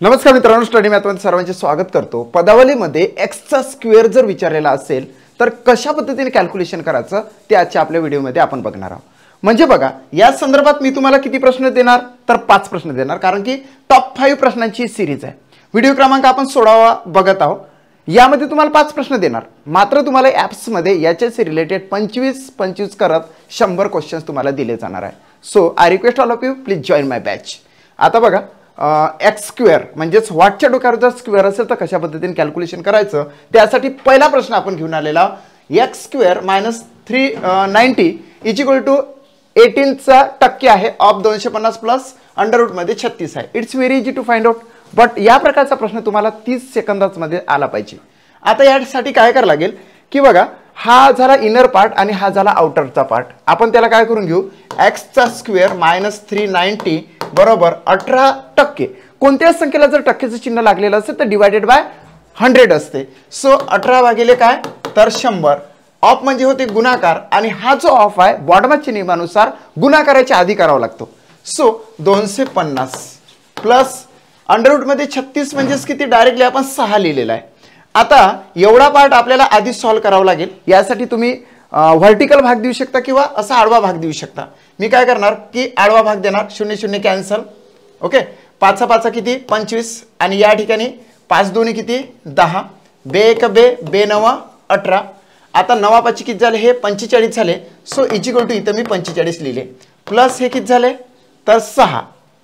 नमस्कार मित्रांनो, स्टडी मॅथमध्ये सर्वांचे स्वागत करतो। पदावलीमध्ये x चा स्क्वेअर जर विचारलेला असेल तर कशा पद्धतीने कॅल्क्युलेशन करायचं ते आजच्या आपल्या व्हिडिओमध्ये आपण बघणार आहोत। म्हणजे बघा, या संदर्भात मी तुम्हाला किती प्रश्न देणार तर 5 प्रश्न देणार, कारण की टॉप 5 प्रश्नांची सीरीज आहे। व्हिडिओ क्रमांक आपण 16वा बघत आहोत। यामध्ये तुम्हाला 5 प्रश्न देणार, मात्र तुम्हाला ॲप्स मध्ये याच्याशी रिलेटेड 25 करत 100 क्वेश्चन्स तुम्हाला दिले जाणार आहे। So I request all of you, please join my batch. आता बघा, एक्स स्क्वेअर म्हणजेच वाटच्या डोक्यावर जर स्क्वेअर असेल तर कशा पद्धतीने कॅल्क्युलेशन करायचं त्यासाठी पहिला प्रश्न आपण घेऊन आलेला, x square minus 390 is equal to 18चा टक्के आहे ऑफ 250 प्लस अंडर रूट मध्ये 36 आहे। It's very easy to find out, but या प्रकारचा प्रश्न तुम्हाला 30 सेकंदांमध्ये आला पाहिजे। आता यासाठी काय करावं लागेल की बघा, हा झाला इनर पार्ट आणि हा झाला आउटरचा पार्ट। आपण त्याला काय करून घेऊ, एक्स चा स्क्वेअर मायनस 390 बरोबर 18%। कोणत्याच संख्येला जर टक्केचं चिन्ह लागलेलं असेल तर डिवायडेड बाय 100 असते। सो 18 भागिले काय तर 100, ऑफ म्हणजे होते गुणाकार, आणि हा जो ऑफ आहे बॉडमॅचच्या नियमानुसार गुणाकाराच्या आधी करावा लागतो। सो 250 प्लस अंडर रूट मध्ये 36 म्हणजेच किती, डायरेक्टली आपण 6 लिहिलेला आहे। आता एवढा पार्ट आपल्याला आधी सॉल्व करावा लागेल। यासाठी तुम्ही व्हर्टिकल भाग देऊ शकता किंवा असा आडवा भाग देऊ शकता। मी काय करणार की आडवा भाग देणार, 0 0 कॅन्सल, ओके। 5 5 किती 25, आणि या ठिकाणी 5 2 किती 10, बे 1 बे, बे 9 18। आता 9 5 किती झाले, हे 45 झाले। सो इज इक्वल टू इथं मी 45 लिहिले, प्लस हे किती झाले तर 6।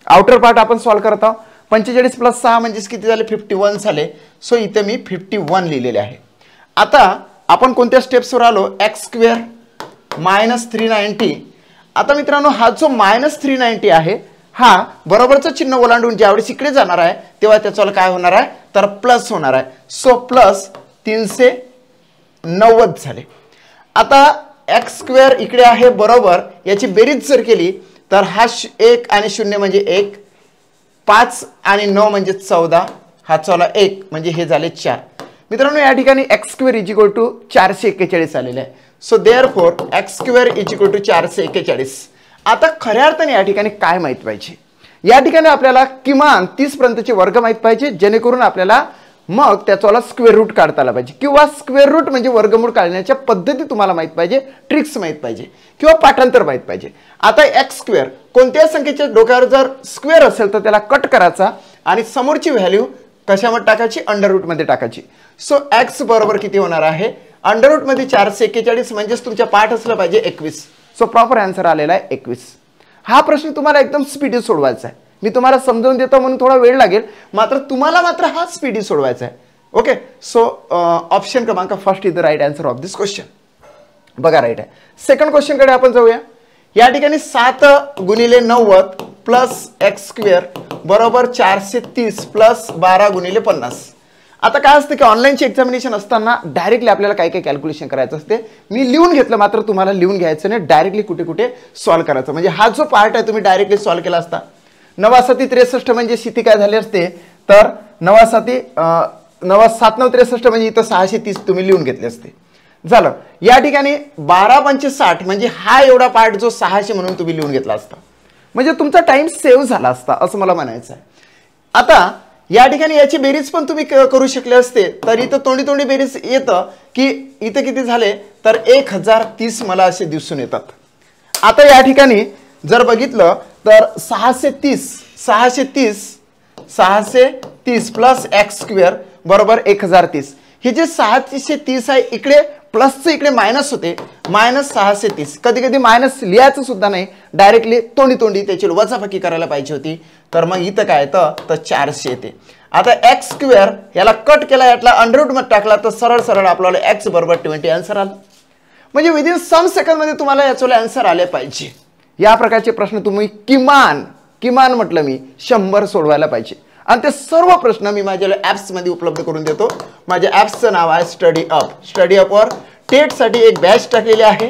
आउटर पार्ट आपण सॉल्व करत आहोत। 45 प्लस 6 म्हणजे किती झाले 51 झाले। सो इथे मी 51 लिहिलेले आहे। आता आपण कोणत्या स्टेप्सवर आलो, एक्स स्क्वेअर मायनस 390। आता मित्रांनो, हा जो मायनस 390 आहे हा बरोबरचं चिन्ह ओलांडून ज्यावेळेस इकडे जाणार आहे तेव्हा त्याचं काय होणार आहे तर प्लस होणार आहे। सो प्लस 390 झाले। आता एक्स स्क्वेअर इकडे आहे बरोबर, याची बेरीज जर केली तर हा 1 आणि 0 म्हणजे 1, 5 आणि 9 म्हणजे 14, हा चला 1 म्हणजे हे झाले 4। मित्रांनो, या ठिकाणी x square is equal to 441 आलेले आहे। So therefore x square is equal to 441। आता खऱ्या अर्थाने या ठिकाणी काय माहित पाहिजे, या ठिकाणी आपल्याला किमान 30 पर्यंतचे वर्ग माहित पाहिजे, जेणेकरून आपल्याला मग त्याचा स्क्वेअर रूट काढता आला पाहिजे, किंवा स्क्वेअर रूट म्हणजे वर्गमूळ काढण्याच्या पद्धती तुम्हाला माहित पाहिजे, ट्रिक्स माहित पाहिजे, किंवा पाठांतर माहित पाहिजे। आता एक्स स्क्वेअर कोणत्या संख्येच्या डोक्यावर जर स्क्वेअर असेल तर त्याला कट करायचा आणि समोरची व्हॅल्यू कशामध्ये टाकायची, अंडर रूट मध्ये टाकायची। सो एक्स बरोबर किती होणार आहे, अंडर रूट मध्ये 441 म्हणजेच तुमच्या पाठ असलं पाहिजे 21। सो प्रॉपर आन्सर आलेला आहे 21। हा प्रश्न तुम्हाला एकदम स्पीडी सोडवायचा आहे। मी तुम्हाला समजावून देतो म्हणून थोडा वेळ लागेल, मात्र तुम्हाला हा स्पीडी सोडवायचा आहे, ओके। सो ऑप्शन क्रमांक first is the right answer of this question. बघा, राईट आहे। सेकंड क्वेश्चन कडे आपण जाऊया। या ठिकाणी 7 गुणिले 90 प्लस एक्स स्क्वेअर बरोबर 430 प्लस 12 गुणिले 50। आता काय असतं की ऑनलाईनची एक्झामिनेशन असताना डायरेक्टली आपल्याला काय काय कॅल्क्युलेशन करायचं असते, मी लिहून घेतलं, मात्र तुम्हाला लिहून घ्यायचं नाही, डायरेक्टली कुठे कुठे सॉल्व करायचं। म्हणजे हा जो पार्ट आहे तुम्ही डायरेक्टली सॉल्व केला असता। 9 7 63 म्हणजे स्थिती काय झाली असते तर 9 7 7 9 63 म्हणजे इथं 630 तुम्ही लिहून घेतले असते, झालं। या ठिकाणी 12 5 60 म्हणजे हा एवढा पार्ट जो 600 म्हणून तुम्ही लिहून घेतला असता, म्हणजे तुमचा टाइम सेव्ह झाला असता असं मला म्हणायचं आहे। आता या ठिकाणी याची बेरीज पण तुम्ही करू शकले असते, तर इथं तोंडी तोंडी बेरीज येतं की इथं किती झाले तर 1030 मला असे दिसून येतात। आता या ठिकाणी जर बघितलं तर 630 प्लस एक्स स्क्वेअर बरोबर 1030। हे जे 630 आहे इकडे प्लसचं इकडे मायनस होते, मायनस 630। कधी कधी मायनस लिहायचं सुद्धा नाही, डायरेक्टली तोंडी तोंडी त्याची वजाबाकी करायला पाहिजे होती, तर मग इथं काय येतं तर 400 येते। आता एक्स स्क्वेअर याला कट केला, यातला अंडर रूट मध्ये टाकला तर सरळ सरळ आपल्याला एक्स बरोबर 20 आन्सर आला। म्हणजे विदिन सम सेकंड मध्ये तुम्हाला याचे आन्सर आले पाहिजे। या प्रकारचे प्रश्न तुम्ही किमान म्हटलं मी 100 सोडवायला पाहिजे, आणि ते सर्व प्रश्न मी माझ्या ॲप्स मध्ये उपलब्ध करून देतो। माझ्या ॲप्सचं नाव आहे स्टडी अप। स्टडी अपवर टेटसाठी एक बॅच टाकलेली आहे,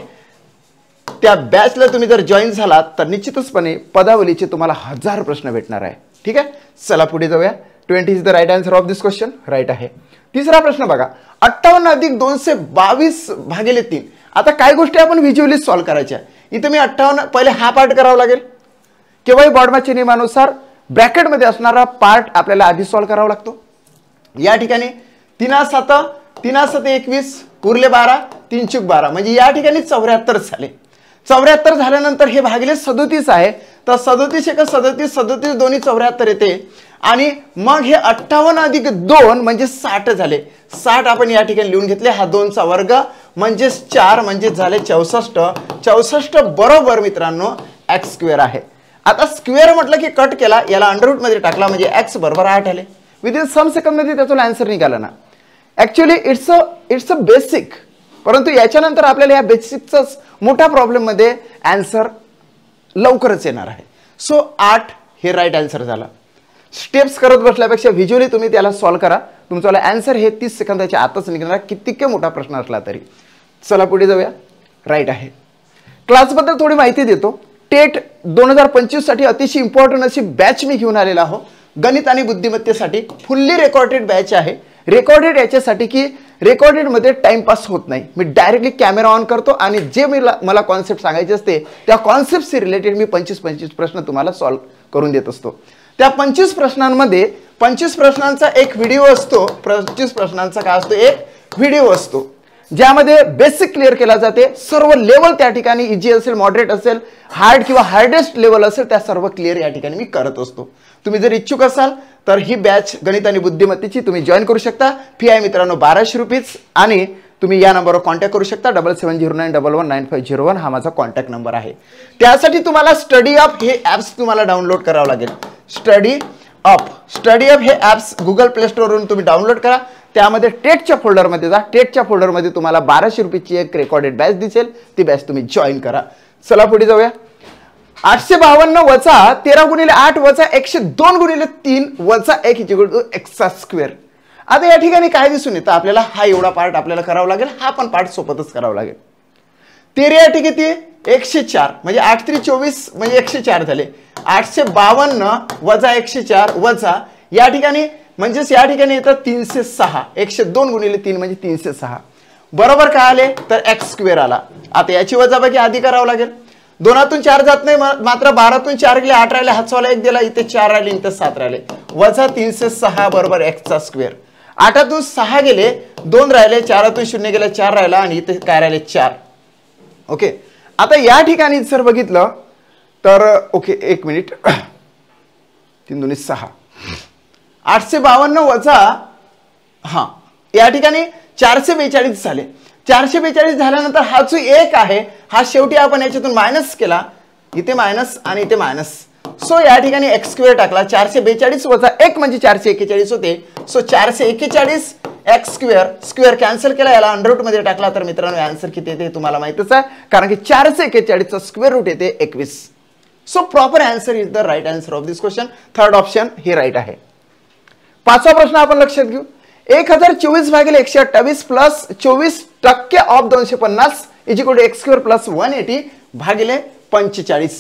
त्या बॅचला तुम्ही जर जॉईन झालात तर निश्चितचपणे पदावलीचे तुम्हाला 1000 प्रश्न भेटणार आहे, ठीक आहे। चला पुढे जाऊया। 20 is the right answer of this question, right आहे। तिसरा प्रश्न बघा, 58 अधिक 222 भागिले 3। आता काय गोष्टी आपण व्हिज्युअली सॉल्व करायच्या, इथे मी 58 पहिले हा पार्ट करावा लागेल, केव्हाही बॉडमॅचच्या नियमानुसार ब्रॅकेटमध्ये असणारा पार्ट आपल्याला आधी सॉल्व्ह करावा लागतो. या ठिकाणी 3 21 उरले 12 3 चूक 12 म्हणजे या ठिकाणी 74 झाले. 74 झाल्यानंतर हे भागिले 37 आहे तर 37 एक 37 37 दोन्ही 74 येते आणि मग हे 58 अधिक 2 म्हणजे 60 झाले. 60 आपण या ठिकाणी लिहून घेतले. हा 2चा वर्ग म्हणजे 4 म्हणजे झाले 64. 64 बरोबर मित्रांनो एक्स स्क्वेअर आहे. आता स्क्वेअर म्हटलं की कट केला याला अंडररूट मध्ये टाकला म्हणजे एक्स बरोबर 8 आले. विदिन सम सेकंड मध्ये त्याचा आन्सर निघाला ना. ऍक्च्युअली इट्स अ बेसिक, परंतु याच्यानंतर आपल्याला या बेसिकचाच मोठ्या प्रॉब्लेम मध्ये आन्सर लवकरच येणार आहे. सो 8 हे राईट आन्सर झाला. स्टेप्स करत बसल्यापेक्षा व्हिज्युअली तुम्ही त्याला सॉल्व्ह करा. तुमचा आन्सर हे 30 सेकंदाच्या आतच निघणार किती मोठा प्रश्न असला तरी. चला पुढे जाऊया. राईट आहे. क्लासबद्दल थोडी माहिती देतो. टेट 2025 साठी अतिशय इम्पॉर्टंट अशी बॅच मी घेऊन आलेला आहो. गणित आणि बुद्धिमत्तेसाठी फुल्ली रेकॉर्डेड बॅच आहे. रेकॉर्डेड याच्यासाठी की रेकॉर्डेडमध्ये टाइमपास होत नाही. मी डायरेक्टली कॅमेरा ऑन करतो आणि जे मला कॉन्सेप्ट सांगायचे असते त्या कॉन्सेप्टशी रिलेटेड मी 25 प्रश्न तुम्हाला सॉल्व्ह करून देत असतो. त्या 25 प्रश्नांमध्ये 25 प्रश्नांचा एक व्हिडिओ असतो. 25 प्रश्नांचा काय असतो एक व्हिडिओ असतो ज्यामध्ये बेसिक क्लिअर केला जाते. सर्व लेवल त्या ठिकाणी इजी असेल, मॉडरेट असेल, हार्ड किंवा हार्डेस्ट लेवल असेल त्या सर्व क्लिअर या ठिकाणी मी करत असतो. तुम्ही जर इच्छुक असाल तर ही बॅच गणित आणि बुद्धिमत्तेची तुम्ही जॉईन करू शकता. फी आहे मित्रांनो 1200 रुपीज आणि तुम्ही या नंबरवर कॉन्टॅक्ट करू शकता. 7709119501 हा माझा कॉन्टॅक्ट नंबर आहे. त्यासाठी तुम्हाला स्टडी अप हे ॲप्स तुम्हाला डाउनलोड करावं लागेल. स्टडी अप हे ॲप्स गुगल प्ले स्टोअरवरून तुम्ही डाउनलोड करा. त्यामध्ये टेटच्या फोल्डरमध्ये जा. टेटच्या फोल्डरमध्ये तुम्हाला 1200 रुपयाची एक रेकॉर्डेड बॅच दिसेल. ती बॅच तुम्ही जॉईन करा. चला पुढे जाऊया. 852 वजा 13 गुणिले 8 वजा 102 गुणिले 3 वजा 1 एक्सचा स्क्वेअर. आता या ठिकाणी काय दिसून येतं आपल्याला हा एवढा पार्ट आपल्याला करावा लागेल. हा पण पार्ट सोबतच करावा लागेल. 13 या ठिकाणी 104 म्हणजे 8 3 24 म्हणजे 104 झाले. 852 वजा 104 वजा या ठिकाणी म्हणजेच या ठिकाणी येतं 306. 102 गुणिले 3 म्हणजे 306 बरोबर काय आले तर एक्स स्क्वेअर आला. आता याची वजाबाकी आधी करावं लागेल. 2तून 4 जात नाही मात्र 12तून 4 गेले 8 राहिले. हातवाला 1 दिला इथे 4 राहिले इथे 7 राहिले वजा 306 बरोबर एक्सचा स्क्वेअर. 8तून 6 गेले 2 राहिले 4तून 0 गेले 4 राहिला आणि इथे काय राहिले 4. ओके. आता या ठिकाणी जर बघितलं तर ओके 1 मिनिट 3 2 6 852 वजा हा या ठिकाणी 442 झाले. 442 झाल्यानंतर हा जो 1 आहे हा शेवटी आपण याच्यातून मायनस केला. इथे मायनस आणि इथे मायनस. सो या ठिकाणी एक्स स्क्वेअर टाकला. 442 वजा 1 म्हणजे 441 होते. So 441 x square. Square cancel केला याला अंडररूट मध्ये टाकला तर मित्रांनो आन्सर किती येते तुम्हाला माहितच आहे कारण की 441 चा स्क्वेअर रूट येते 21. So proper answer is the right answer of this question. Third option हे राईट आहे. 5वा प्रश्न आपण लक्षात घेऊ. 1024 भागिले 128 plus 24% of 250 is equal to x square plus 180 भागिले 45.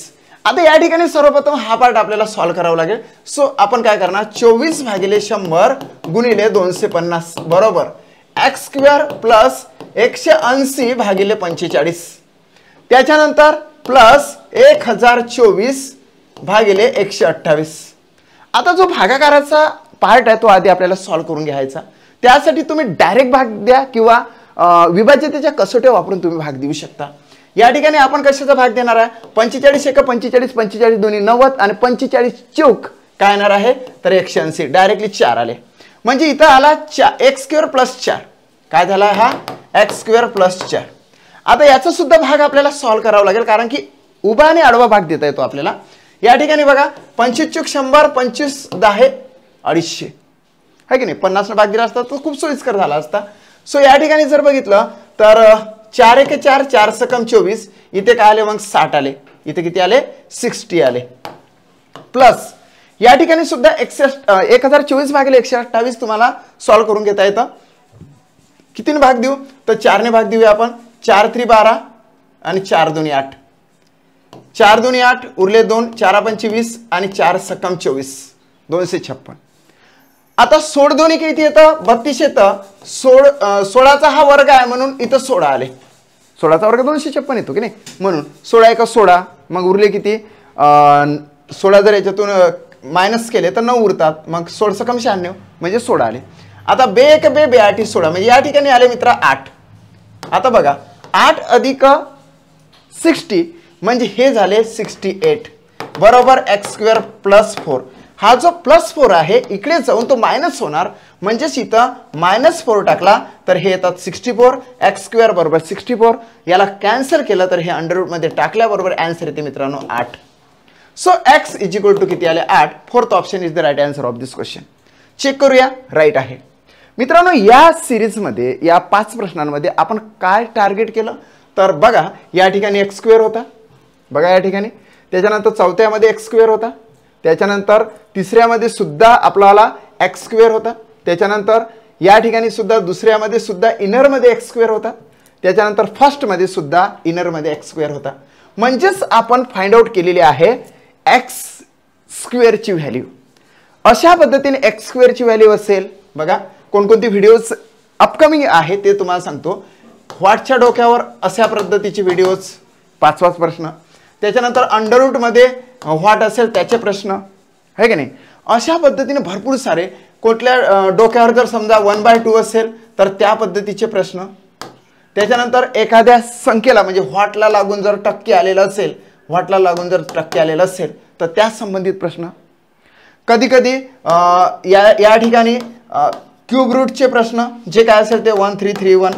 आता या ठिकाणी सर्वप्रथम हा पार्ट आपल्याला सॉल्व्ह करावा लागेल. सो आपण काय करणार 24 भागिले 100 गुणिले 250 बरोबर एक्स स्क्वेअर प्लस 180 भागिले 45. त्याच्यानंतर प्लस 1024 भागिले 128. आता जो भागाकाराचा पार्ट आहे तो आधी आपल्याला सॉल्व्ह करून घ्यायचा. त्यासाठी तुम्ही डायरेक्ट भाग द्या किंवा विभाज्यतेच्या कसोट्या वापरून तुम्ही भाग देऊ शकता. या ठिकाणी आपण कशाचा भाग देणार आहे 45 एक 45 45 दोन्ही 90 आणि 45 चौक काय येणार आहे तर 180 डायरेक्टली 4 आले म्हणजे इथं आला एक्स स्क्वेअर प्लस 4 काय झाला हा एक्स स्क्वेअर प्लस 4. आता याचा सुद्धा भाग आपल्याला सॉल्व्ह करावा लागेल कारण की उभा आणि आडवा भाग देता येतो आपल्याला. या ठिकाणी बघा 25 चूक 100 25 10 250 है की नाही 50 भाग दिला असता तर खूप सोयीस्कर झाला असता. सो या ठिकाणी जर बघितलं तर 4 1 4 4 सकम 24 इथे काय आले मग 60 आले. इथे किती आले 60 आले प्लस या ठिकाणी सुद्धा 1024 भागिले 128 तुम्हाला सॉल्व्ह करून घेता येतं. कितीने भाग देऊ तर 4 ने भाग देऊया आपण. 4 3 12 आणि 4 2 8 4 2 8 उरले 2 4 5 20 आणि 4 सकम 24 256. आता सोड दोन्ही किती येतं 32 येतं. 16चा हा वर्ग आहे म्हणून इथं 16 आले. 16चा वर्ग 256 येतो की नाही म्हणून 16 1 16 मग उरले किती 16 जर याच्यातून मायनस केले तर 9 उरतात, मग 16 कम 96 म्हणजे 16 आले. आता बे 1 बे बे 8 16 म्हणजे या ठिकाणी आले मित्र 8. आता बघा 8 अधिक 60 म्हणजे हे झाले 68 बरोबर x² प्लस 4. हा जो प्लस 4 आहे इकडे जाऊन तो मायनस होणार, म्हणजेच इथं -4 टाकला तर हे येतात 64, x² बरोबर 64. याला कॅन्सल केलं तर हे अंडर रूट मध्ये टाकल्याबरोबर आन्सर येते मित्रांनो 8. So x is equal to किती आले 8. Fourth option is the right answer of this question. Check करूया, राईट आहे मित्रांनो. या सिरीजमध्ये या 5 प्रश्नांमध्ये आपण काय टार्गेट केलं तर बघा या ठिकाणी x² होता, बघा या ठिकाणी, त्याच्यानंतर चौथ्यामध्ये x² होता, त्याच्यानंतर तिसऱ्यामध्ये सुद्धा आपल्याला x² होता, त्याच्यानंतर या ठिकाणी सुद्धा दुसऱ्यामध्ये सुद्धा इनरमध्ये x² होता, त्याच्यानंतर फर्स्टमध्ये सुद्धा इनरमध्ये x² होता. म्हणजेच आपण फाइंड आउट केलेली आहे x² ची व्हॅल्यू. अशा पद्धतीने x² ची व्हॅल्यू असेल, बघा कोणकोणती व्हिडिओज अपकमिंग आहे ते तुम्हाला सांगतो. व्हॉटच्या डोक्यावर अशा पद्धतीचे व्हिडिओज 5वाच प्रश्न, त्याच्यानंतर अंडर रूट मध्ये व्हॉट असेल त्याचे प्रश्न आहे की नाही. अशा पद्धतीने भरपूर सारे, कुठल्या डोक्यावर जर समजा 1/2 असेल तर त्या पद्धतीचे प्रश्न, त्याच्यानंतर एखाद्या संख्येला म्हणजे व्हॉटला लागून जर टक्के आलेला असेल, व्हॉटला लागून जर टक्के आलेला असेल तर त्या संबंधित प्रश्न, कधी कधी या ठिकाणी क्यूब रूटचे प्रश्न जे काय असेल ते 1331,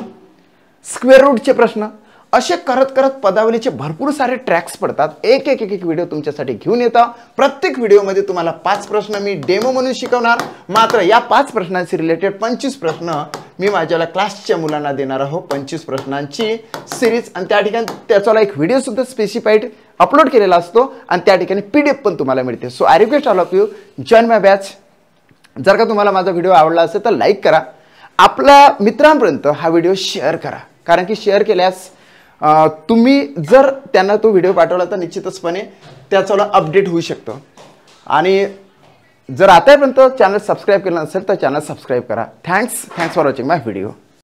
स्क्वेअर रूटचे प्रश्न, असे करत करत पदावलीचे भरपूर सारे ट्रॅक्स पडतात. एक एक एक एक व्हिडिओ तुमच्यासाठी घेऊन येतात. प्रत्येक व्हिडिओमध्ये तुम्हाला 5 प्रश्न मी डेमो म्हणून शिकवणार. मात्र या 5 प्रश्नांशी रिलेटेड 25 प्रश्न मी माझ्या क्लासच्या मुलांना देणार आहोत. 25 प्रश्नांची सिरीज, आणि त्या ठिकाणी त्याचा एक व्हिडिओ सुद्धा स्पेसिफाईड अपलोड केलेला असतो आणि त्या ठिकाणी PDF पण तुम्हाला मिळते. So I request all of you join my batch. जर का तुम्हाला माझा व्हिडिओ आवडला असेल तर लाईक करा, आपल्या मित्रांपर्यंत हा व्हिडिओ शेअर करा, कारण की शेअर केल्यास तुम्ही जर त्यांना तो व्हिडिओ पाठवला तर निश्चितचपणे त्याचा अपडेट होऊ शकतो. आणि जर आतापर्यंत चॅनल सबस्क्राईब केलं नसेल तर चॅनल सबस्क्राईब करा. Thanks for watching my video.